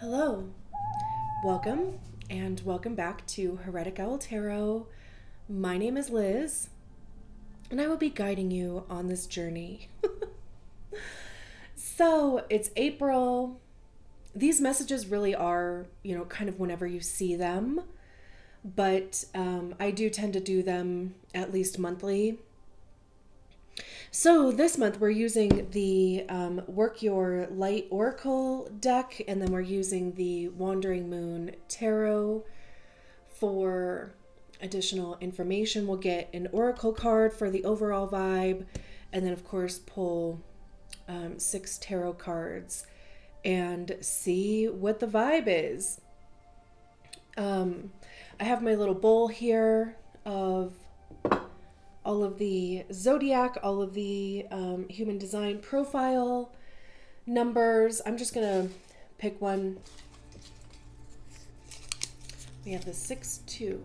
Hello, welcome, and welcome back to Heretic Owl Tarot. My name is Liz, and I will be guiding you on this journey. So, it's April. These messages really are, kind of whenever you see them, but I do tend to do them at least monthly. So this month we're using the Work Your Light Oracle deck, and then we're using the Wandering Moon Tarot for additional information. We'll get an Oracle card for the overall vibe, and then of course pull 6 tarot cards and see what the vibe is. I have my little bowl here of all of the zodiac, all of the human design profile numbers. I'm just going to pick one. We have the 6-2.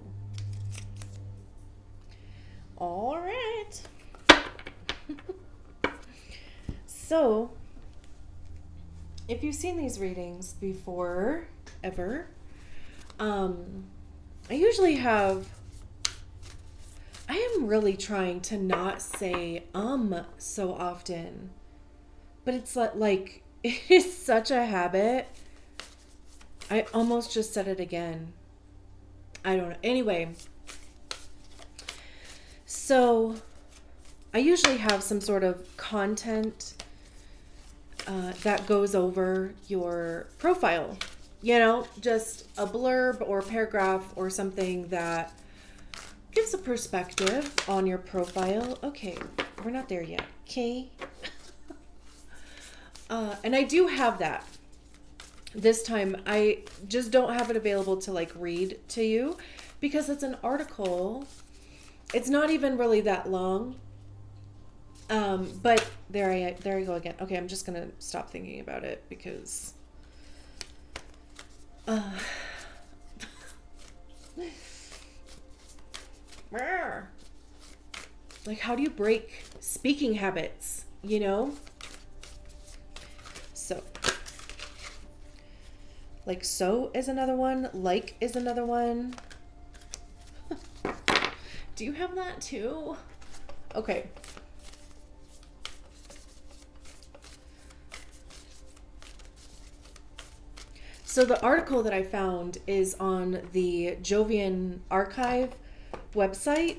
All right. So, if you've seen these readings before, ever, I usually have... I am really trying to not say so often, but it's like it is such a habit. I almost just said it again. I don't know. Anyway, so I usually have some sort of content that goes over your profile, just a blurb or paragraph or something that gives a perspective on your profile. Okay, we're not there yet. Okay. And I do have that. This time, I just don't have it available to read to you because it's an article. It's not even really that long. But there I go again. Okay, I'm just gonna stop thinking about it because. Like, how do you break speaking habits, So, so is another one. Like is another one. Do you have that too? Okay. So the article that I found is on the Jovian Archive website.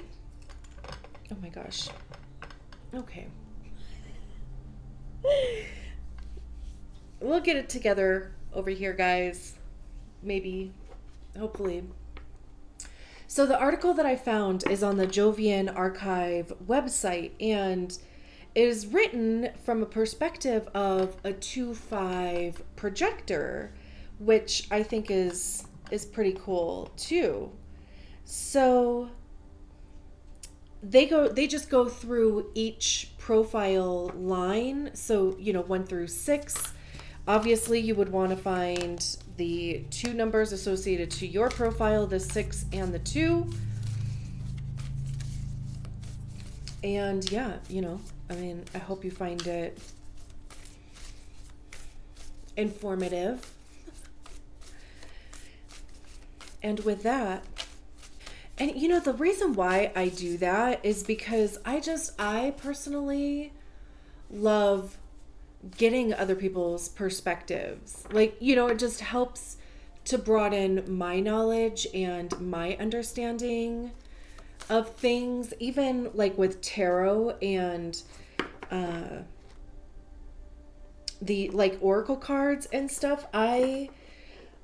Oh my gosh. Okay. We'll get it together over here, guys. Maybe. Hopefully. So the article that I found is on the Jovian Archive website, and it is written from a perspective of a 2-5 projector, which I think is pretty cool too. So they just go through each profile line. So, 1 through 6. Obviously, you would want to find the 2 numbers associated to your profile, the 6 and the 2. And yeah, I hope you find it informative. And with that, and the reason why I do that is because I personally love getting other people's perspectives. It just helps to broaden my knowledge and my understanding of things, even with tarot and the oracle cards and stuff. I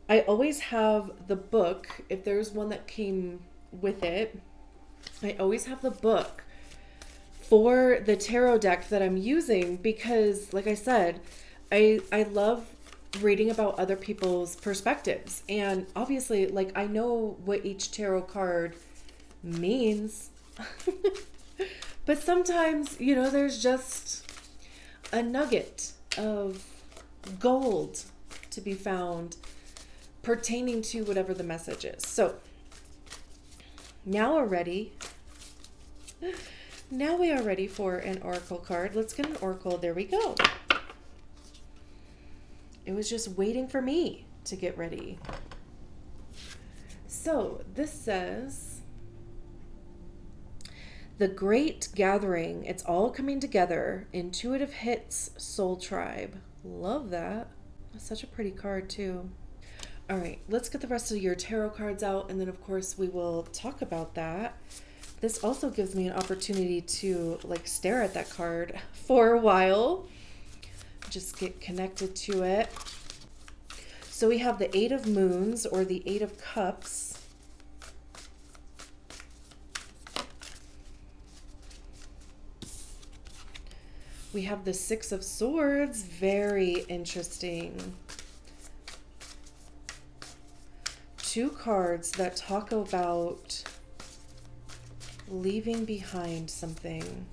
always have the book. If there's one that came with it, I always have the book for the tarot deck that I'm using because, like I said, I love reading about other people's perspectives. And obviously, I know what each tarot card means. But sometimes, there's just a nugget of gold to be found pertaining to whatever the message is. So now we're ready. Now we are ready for an oracle card. Let's get an oracle. There we go. It was just waiting for me to get ready. So this says, the Great Gathering. It's all coming together. Intuitive hits, Soul Tribe. Love that. That's such a pretty card too. All right, let's get the rest of your tarot cards out, and then of course we will talk about that. This also gives me an opportunity to like stare at that card for a while. Just get connected to it. So we have the Eight of Moons, or the Eight of Cups. We have the Six of Swords. Very interesting. Two cards that talk about leaving behind something.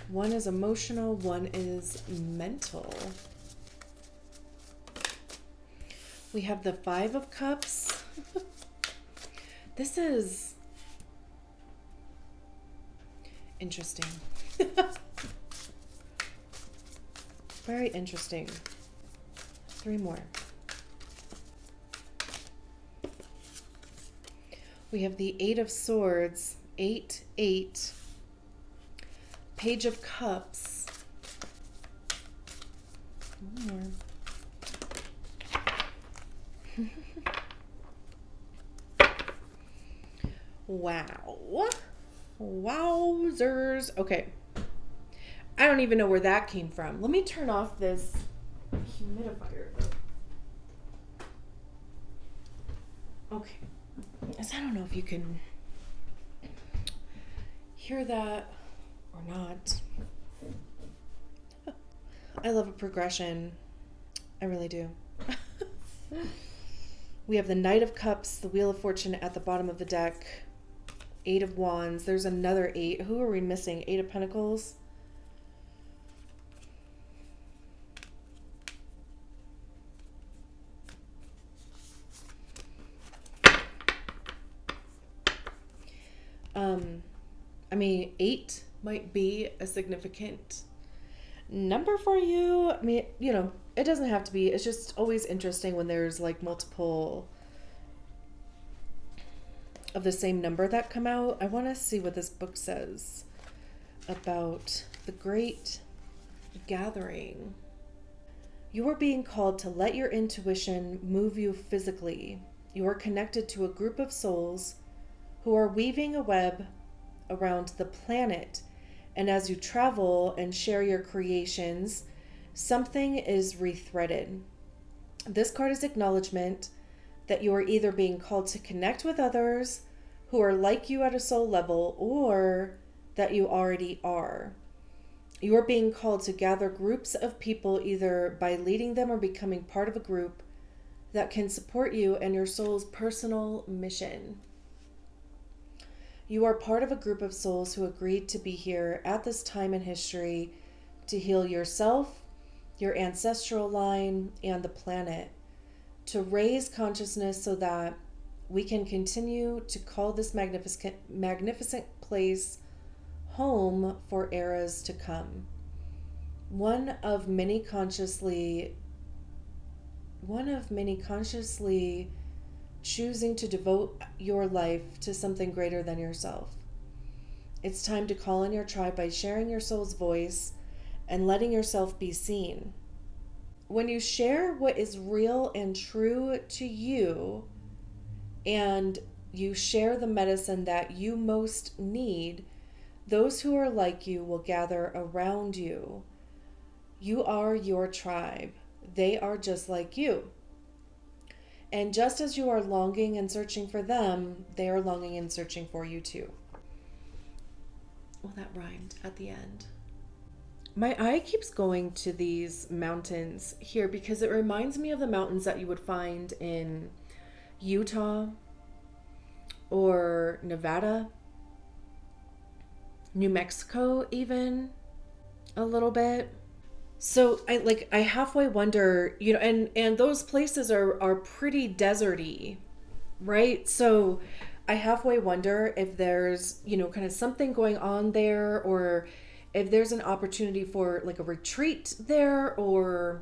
One is emotional, one is mental. We have the Five of Cups. This is interesting. Very interesting. Three more. We have the Eight of Swords, 8, 8. Page of Cups. One more. Wow. Wowzers. Okay. I don't even know where that came from. Let me turn off this humidifier. Okay. I don't know if you can hear that or not. I love a progression. I really do. We have the Knight of Cups, the Wheel of Fortune at the bottom of the deck, Eight of Wands. There's another 8. Who are we missing? 8 of Pentacles. I mean, 8 might be a significant number for you. I mean, you know, it doesn't have to be. It's just always interesting when there's like multiple of the same number that come out. I want to see what this book says about the Great Gathering. You are being called to let your intuition move you physically. You are connected to a group of souls who are weaving a web around the planet. And as you travel and share your creations, something is rethreaded. This card is acknowledgement that you are either being called to connect with others who are like you at a soul level, or that you already are. You are being called to gather groups of people either by leading them or becoming part of a group that can support you and your soul's personal mission. You are part of a group of souls who agreed to be here at this time in history to heal yourself, your ancestral line, and the planet, to raise consciousness so that we can continue to call this magnificent place home for eras to come. One of many consciously choosing to devote your life to something greater than yourself. It's time to call in your tribe by sharing your soul's voice and letting yourself be seen. When you share what is real and true to you, and you share the medicine that you most need, those who are like you will gather around you. You are your tribe. They are just like you. And just as you are longing and searching for them, they are longing and searching for you too. Well, that rhymed at the end. My eye keeps going to these mountains here because it reminds me of the mountains that you would find in Utah or Nevada, New Mexico even, a little bit. So I halfway wonder, you know, and those places are pretty deserty, right? So I halfway wonder if there's, you know, kind of something going on there, or if there's an opportunity for like a retreat there, or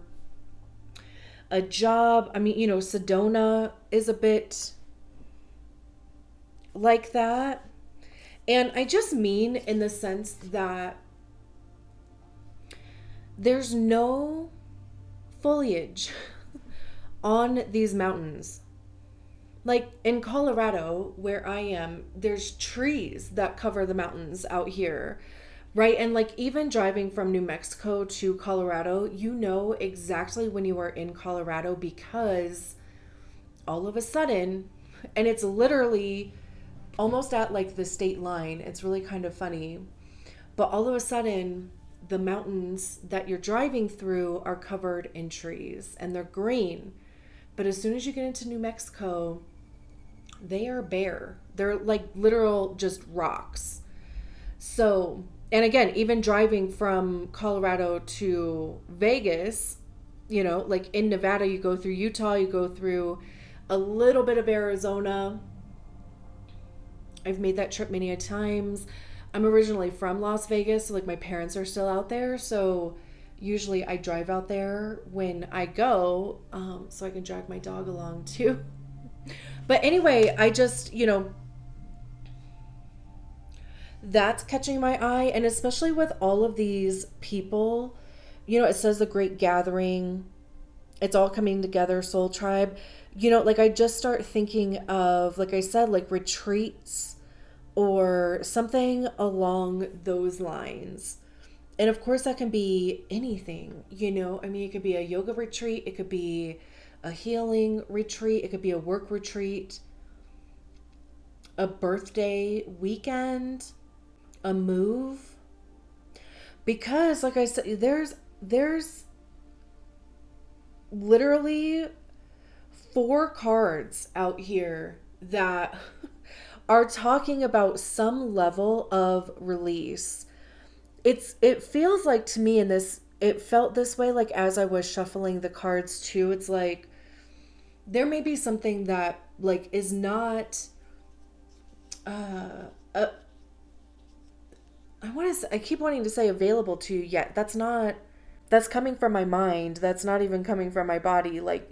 a job. I mean, Sedona is a bit like that. And I just mean in the sense that there's no foliage on these mountains. Like in Colorado, where I am, there's trees that cover the mountains out here, right? And like even driving from New Mexico to Colorado, you know exactly when you are in Colorado because all of a sudden, and it's literally almost at like the state line, it's really kind of funny, but all of a sudden, the mountains that you're driving through are covered in trees and they're green. But as soon as you get into New Mexico, they are bare. They're like literal just rocks. So, and again, even driving from Colorado to Vegas, like in Nevada, you go through Utah, you go through a little bit of Arizona. I've made that trip many a times. I'm originally from Las Vegas, so like my parents are still out there. So usually I drive out there when I go, so I can drag my dog along too. But anyway, I just, that's catching my eye. And especially with all of these people, it says the Great Gathering, it's all coming together, Soul Tribe. Like I just start thinking of, like I said, like retreats or something along those lines. And of course, that can be anything, I mean, it could be a yoga retreat, it could be a healing retreat, it could be a work retreat, a birthday weekend, a move. Because, like I said, there's literally 4 cards out here that are talking about some level of release. It feels like to me it felt this way, like as I was shuffling the cards too. It's like there may be something that like is not I keep wanting to say available to you yet. That's coming from my mind. That's not even coming from my body. Like,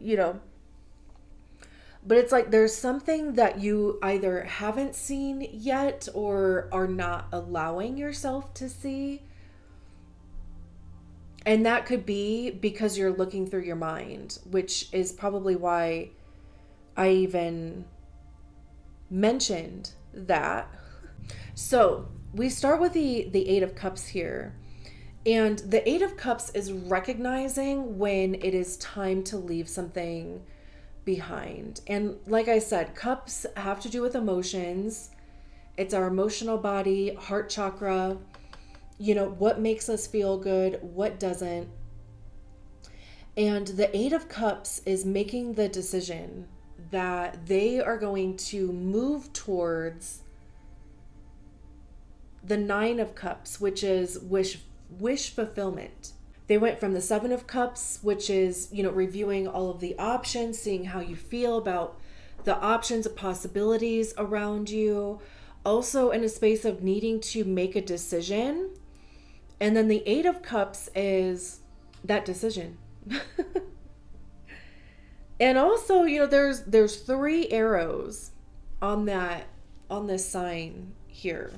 but it's like there's something that you either haven't seen yet or are not allowing yourself to see. And that could be because you're looking through your mind, which is probably why I even mentioned that. So we start with the Eight of Cups here. And the Eight of Cups is recognizing when it is time to leave something behind. And like I said, cups have to do with emotions. It's our emotional body, heart chakra, what makes us feel good, what doesn't. And the Eight of Cups is making the decision that they are going to move towards the Nine of Cups, which is wish fulfillment. They went from the Seven of Cups, which is, reviewing all of the options, seeing how you feel about the options of possibilities around you, also in a space of needing to make a decision. And then the Eight of Cups is that decision. And also, there's 3 arrows on this sign here.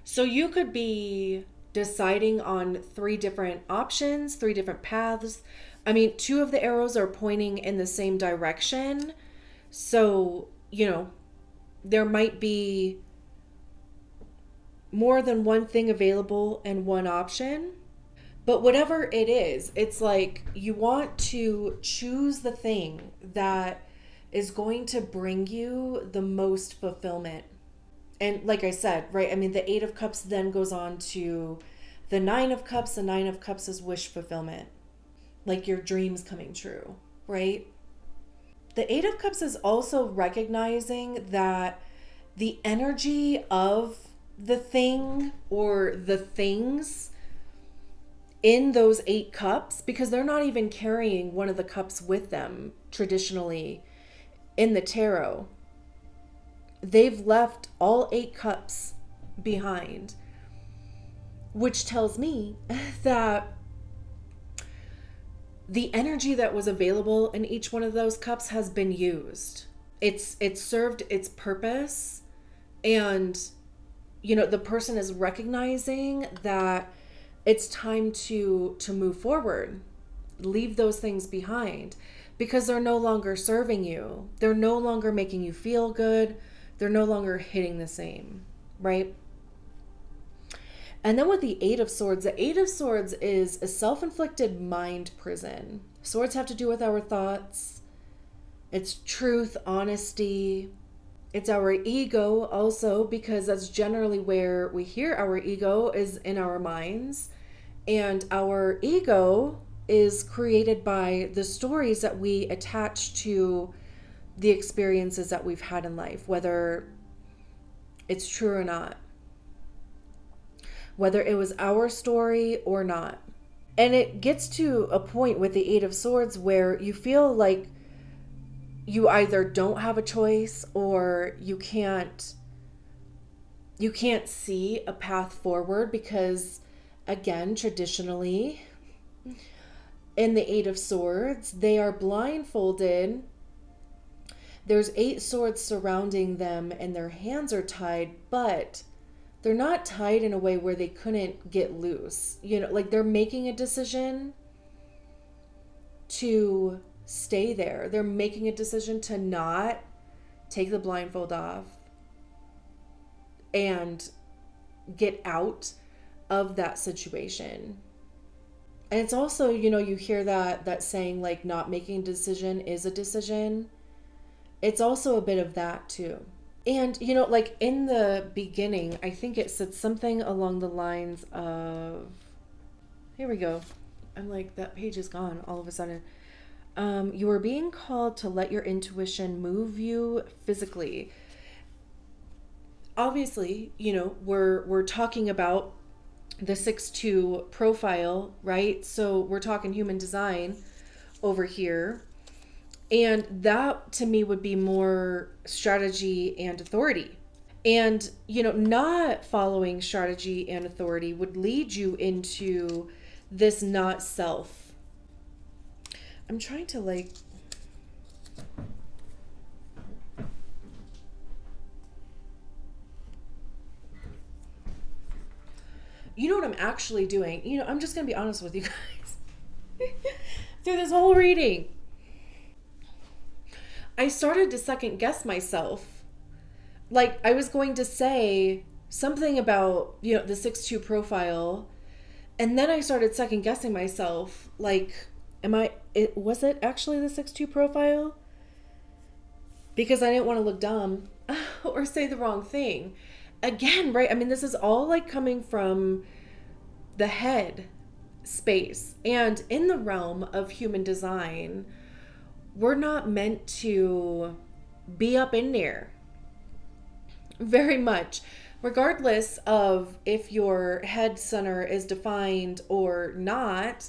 So you could be deciding on 3 different options, 3 different paths. I mean, 2 of the arrows are pointing in the same direction. So, there might be more than one thing available and one option. But whatever it is, it's like you want to choose the thing that is going to bring you the most fulfillment. And like I said, right, I mean, the Eight of Cups then goes on to the Nine of Cups. The Nine of Cups is wish fulfillment, like your dreams coming true, right? The Eight of Cups is also recognizing that the energy of the thing or the things in those 8 cups, because they're not even carrying one of the cups with them traditionally in the tarot. They've left all 8 cups behind, which tells me that the energy that was available in each one of those cups has been used. It's served its purpose, and the person is recognizing that it's time to move forward, leave those things behind, because they're no longer serving you. They're no longer making you feel good. They're no longer hitting the same, right? And then with the Eight of Swords, the Eight of Swords is a self-inflicted mind prison. Swords have to do with our thoughts. It's truth, honesty. It's our ego also, because that's generally where we hear our ego, is in our minds. And our ego is created by the stories that we attach to the experiences that we've had in life, whether it's true or not, whether it was our story or not. And it gets to a point with the Eight of Swords where you feel like you either don't have a choice, or you can't see a path forward, because again, traditionally in the Eight of Swords, they are blindfolded. There's 8 swords surrounding them and their hands are tied, but they're not tied in a way where they couldn't get loose. Like they're making a decision to stay there. They're making a decision to not take the blindfold off and get out of that situation. And it's also, you hear that saying, like, not making a decision is a decision. It's also a bit of that too. And, like in the beginning, I think it said something along the lines of, here we go. I'm like, that page is gone all of a sudden. You are being called to let your intuition move you physically. Obviously, we're talking about the 6-2 profile, right? So we're talking human design over here. And that to me would be more strategy and authority. And, not following strategy and authority would lead you into this not self. I'm trying to what I'm actually doing? I'm just going to be honest with you guys. Through this whole reading, I started to second guess myself. Like I was going to say something about, the 6-2 profile. And then I started second guessing myself. Like, was it actually the 6-2 profile? Because I didn't want to look dumb or say the wrong thing. Again, right? I mean, this is all like coming from the head space. And in the realm of human design, we're not meant to be up in there very much, regardless of if your head center is defined or not.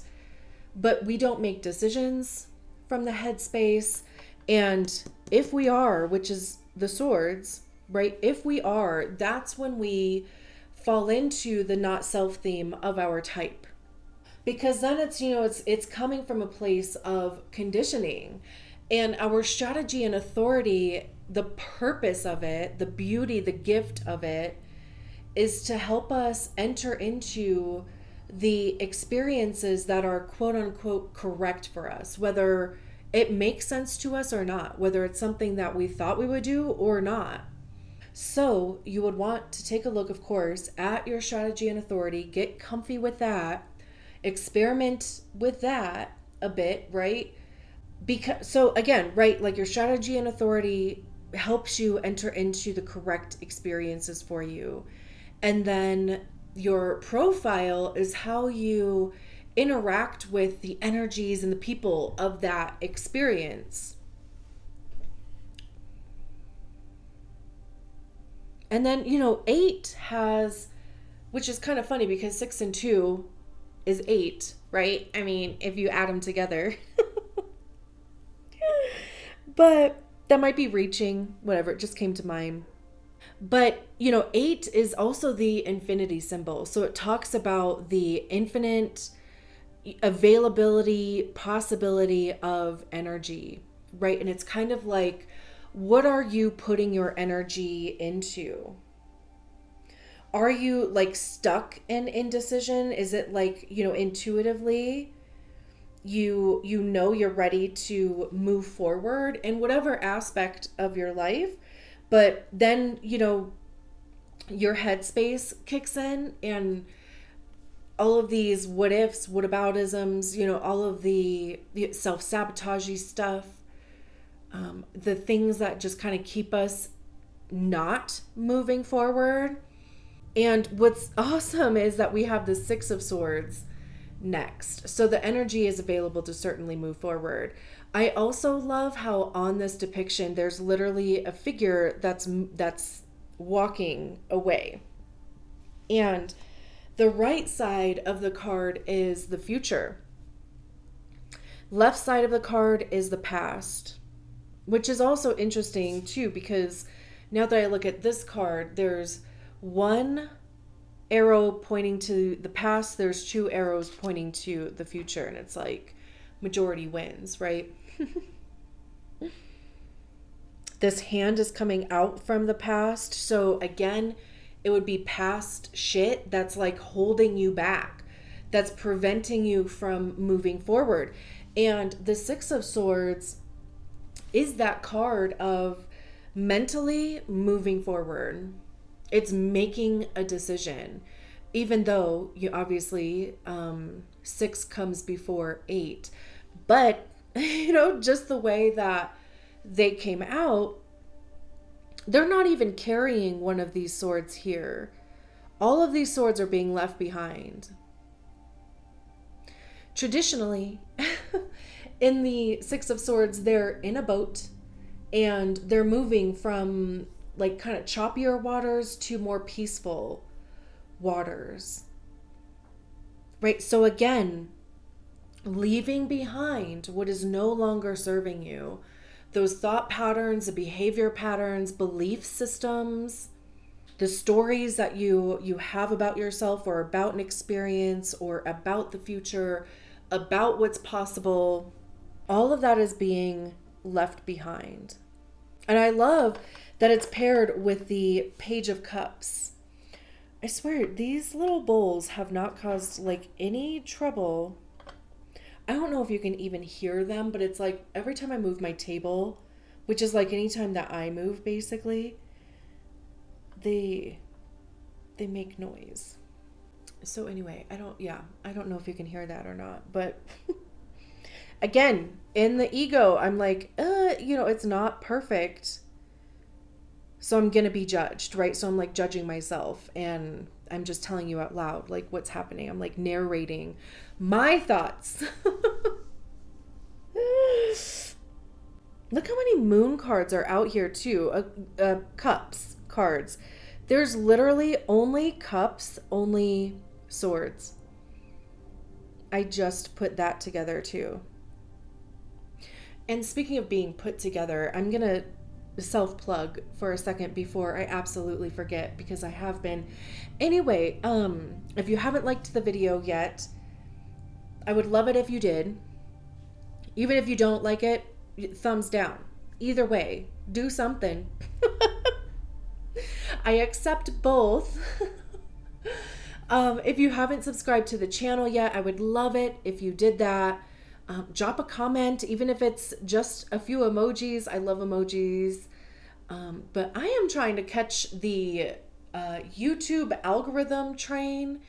But we don't make decisions from the head space. And if we are, which is the swords, right? If we are, that's when we fall into the not self theme of our type. Because then it's coming from a place of conditioning, and our strategy and authority, the purpose of it, the beauty, the gift of it is to help us enter into the experiences that are quote unquote correct for us, whether it makes sense to us or not, whether it's something that we thought we would do or not. So you would want to take a look, of course, at your strategy and authority, get comfy with that, experiment with that a bit, right? Because, so again, right, like your strategy and authority helps you enter into the correct experiences for you. And then your profile is how you interact with the energies and the people of that experience. And then, 8 has, which is kind of funny because 6 and 2 is 8, right? I mean, if you add them together. But that might be reaching, whatever, it just came to mind. But, 8 is also the infinity symbol. So it talks about the infinite availability, possibility of energy, right? And it's kind of like, what are you putting your energy into? Are you like stuck in indecision? Is it like, intuitively you know you're ready to move forward in whatever aspect of your life, but then, your headspace kicks in and all of these what ifs, what aboutisms, all of the self-sabotagey stuff, the things that just kind of keep us not moving forward. And what's awesome is that we have the Six of Swords next. So the energy is available to certainly move forward. I also love how on this depiction there's literally a figure that's walking away. And the right side of the card is the future. Left side of the card is the past, which is also interesting too, because now that I look at this card, there's one arrow pointing to the past, there's two arrows pointing to the future, and it's like majority wins, right? This hand is coming out from the past, so again, it would be past shit that's like holding you back, that's preventing you from moving forward. And the Six of Swords is that card of mentally moving forward. It's making a decision, even though you obviously 6 comes before 8. But, just the way that they came out, they're not even carrying one of these swords here. All of these swords are being left behind. Traditionally, in the Six of Swords, they're in a boat and they're moving from like kind of choppier waters to more peaceful waters, right? So again, leaving behind what is no longer serving you, those thought patterns, the behavior patterns, belief systems, the stories that you have about yourself or about an experience or about the future, about what's possible, all of that is being left behind. And I love that it's paired with the Page of Cups. I swear, these little bowls have not caused like any trouble. I don't know if you can even hear them, but it's like every time I move my table, which is like anytime that I move, basically, they make noise. So anyway, I don't know if you can hear that or not, but again, in the ego, I'm like, it's not perfect. So I'm going to be judged, right? So I'm like judging myself, and I'm just telling you out loud, like what's happening. I'm like narrating my thoughts. Look how many moon cards are out here too. Cups cards. There's literally only cups, only swords. I just put that together too. And speaking of being put together, I'm going to self-plug for a second before I absolutely forget, because I have been. Anyway, if you haven't liked the video yet, I would love it if you did. Even if you don't like it, thumbs down. Either way, do something. I accept both. If you haven't subscribed to the channel yet, I would love it if you did that. Drop a comment, even if it's just a few emojis. I love emojis. But I am trying to catch the YouTube algorithm train,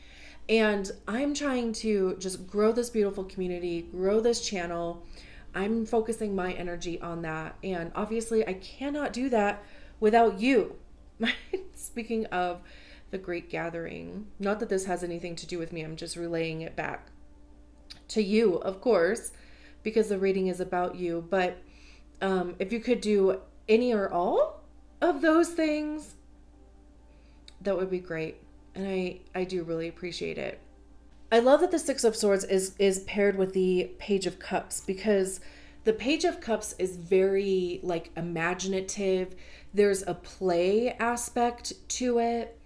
and I'm trying to just grow this beautiful community, grow this channel. I'm focusing my energy on that. And obviously I cannot do that without you. Speaking of the great gathering, not that this has anything to do with me, I'm just relaying it back to you, of course, because the reading is about you. But if you could do any or all of those things, that would be great. And I do really appreciate it. I love that the Six of Swords is paired with the Page of Cups, because the Page of Cups is very like imaginative. There's a play aspect to it.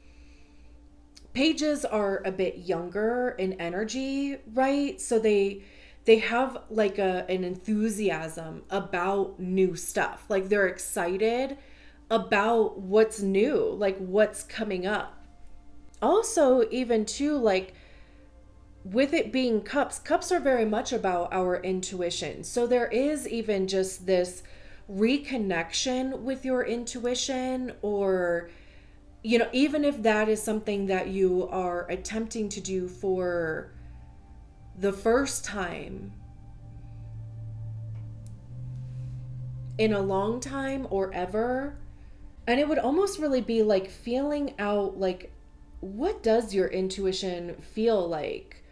pages are a bit younger in energy, right? So they have like an enthusiasm about new stuff. Like they're excited about what's new, like what's coming up. Also, even too, like with it being cups, cups are very much about our intuition. So there is even just this reconnection with your intuition, or even if that is something that you are attempting to do for the first time in a long time or ever. And it would almost really be like feeling out, like, what does your intuition feel like?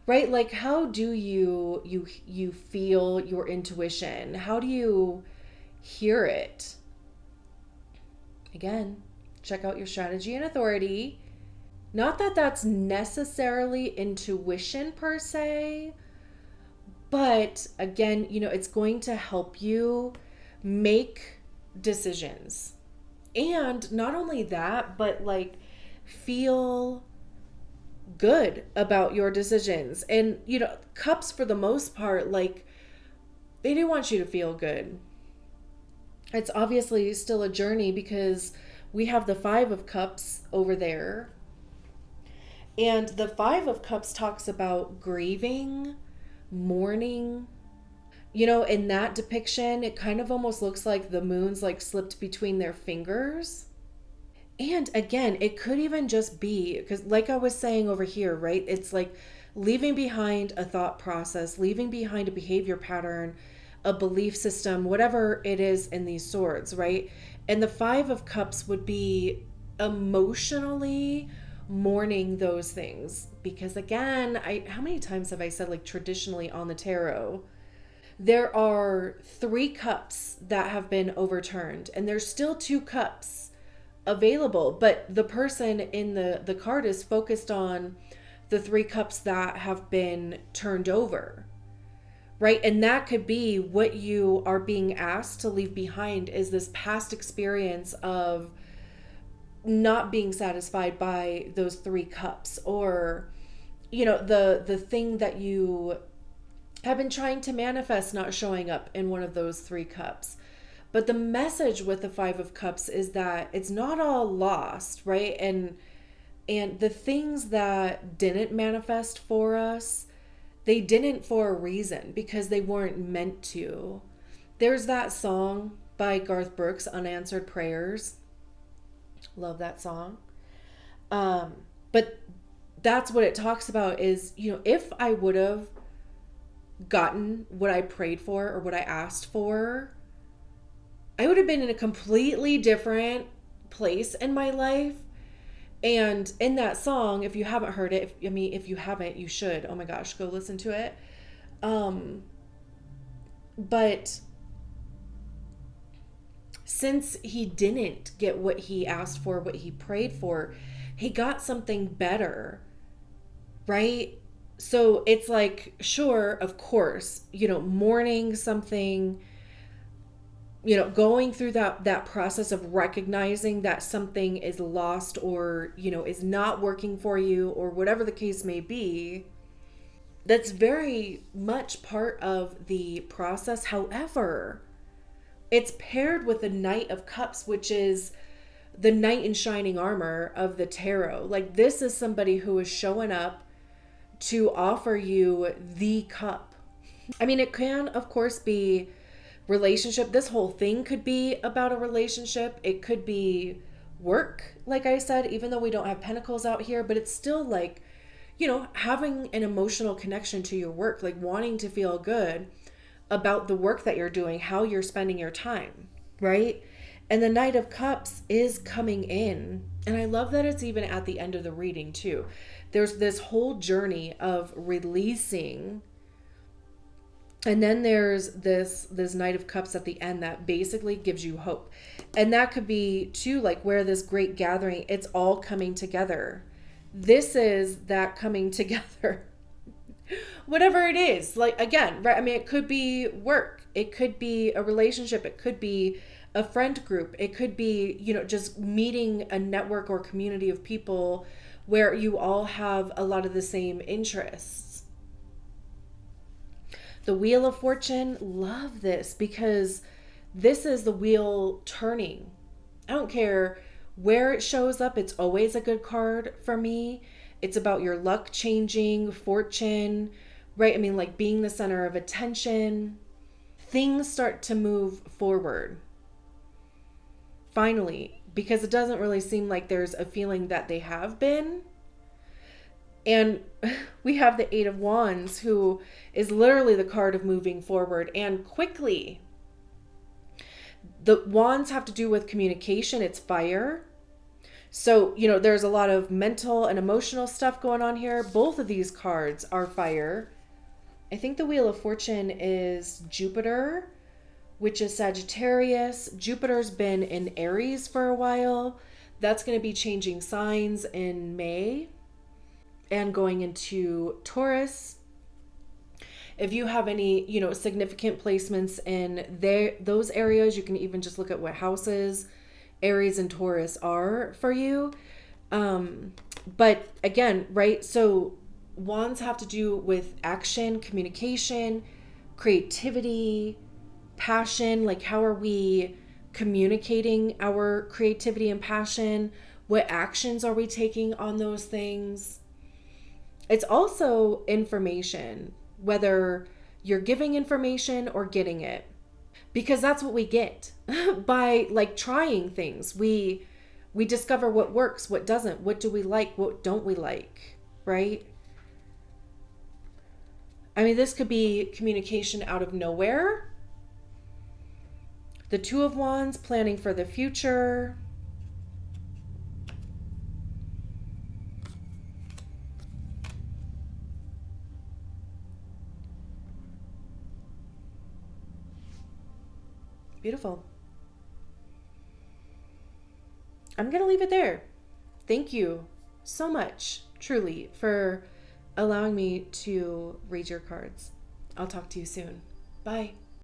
Right? Like, how do you feel your intuition? How do you hear it? Again, check out your strategy and authority. Not that that's necessarily intuition per se, but again, it's going to help you make decisions. And not only that, but like feel good about your decisions. And, cups for the most part, like they do want you to feel good. It's obviously still a journey because we have the Five of Cups over there. And the Five of Cups talks about grieving, mourning. In that depiction, it kind of almost looks like the moon's like slipped between their fingers. And again, it could even just be because, like I was saying over here, right? It's like leaving behind a thought process, leaving behind a behavior pattern, a belief system, whatever it is in these swords, right? And the Five of Cups would be emotionally mourning those things. Because again, how many times have I said like traditionally on the tarot? There are three cups that have been overturned, and there's still two cups available, but the person in the card is focused on the three cups that have been turned over, right? And that could be what you are being asked to leave behind, is this past experience of not being satisfied by those three cups, or the thing that you have been trying to manifest not showing up in one of those three cups. But the message with the Five of Cups is that it's not all lost, right? And the things that didn't manifest for us, they didn't for a reason, because they weren't meant to. There's that song by Garth Brooks, Unanswered Prayers. Love that song. But that's what it talks about is, if I would have gotten what I prayed for or what I asked for, I would have been in a completely different place in my life. And in that song, if you haven't heard it, if you haven't, you should. Oh my gosh, go listen to it. But since he didn't get what he asked for, what he prayed for, he got something better, right? So it's like, sure, of course, mourning something, going through that process of recognizing that something is lost, or, is not working for you, or whatever the case may be. That's very much part of the process. However, it's paired with the Knight of Cups, which is the knight in shining armor of the tarot. Like, this is somebody who is showing up to offer you the cup. It can, of course, be relationship. This whole thing could be about a relationship. It could be work, like I said, even though we don't have pentacles out here, but it's still like, having an emotional connection to your work, like wanting to feel good about the work that you're doing, how you're spending your time, right? And the Knight of Cups is coming in. And I love that it's even at the end of the reading too. There's this whole journey of releasing. And then there's this Knight of Cups at the end that basically gives you hope. And that could be too, like where this great gathering, it's all coming together. This is that coming together. Whatever it is, like, again, right? It could be work. It could be a relationship. It could be a friend group. It could be, just meeting a network or community of people where you all have a lot of the same interests. The Wheel of Fortune, love this because this is the wheel turning. I don't care where it shows up, it's always a good card for me. It's about your luck changing, fortune, right? I mean, like being the center of attention. Things start to move forward. Finally, because it doesn't really seem like there's a feeling that they have been. And we have the Eight of Wands, who is literally the card of moving forward and quickly. The wands have to do with communication. It's fire. So, there's a lot of mental and emotional stuff going on here. Both of these cards are fire. I think the Wheel of Fortune is Jupiter, which is Sagittarius. Jupiter's been in Aries for a while. That's going to be changing signs in May and going into Taurus. If you have any, significant placements in those areas, you can even just look at what houses Aries and Taurus are for you. But again, right? So wands have to do with action, communication, creativity, passion. Like, how are we communicating our creativity and passion? What actions are we taking on those things? It's also information, whether you're giving information or getting it, because that's what we get by like trying things. We discover what works, what doesn't, what do we like, what don't we like, right? I mean, this could be communication out of nowhere. The Two of Wands, planning for the future. Beautiful. I'm going to leave it there. Thank you so much, truly, for allowing me to read your cards. I'll talk to you soon. Bye.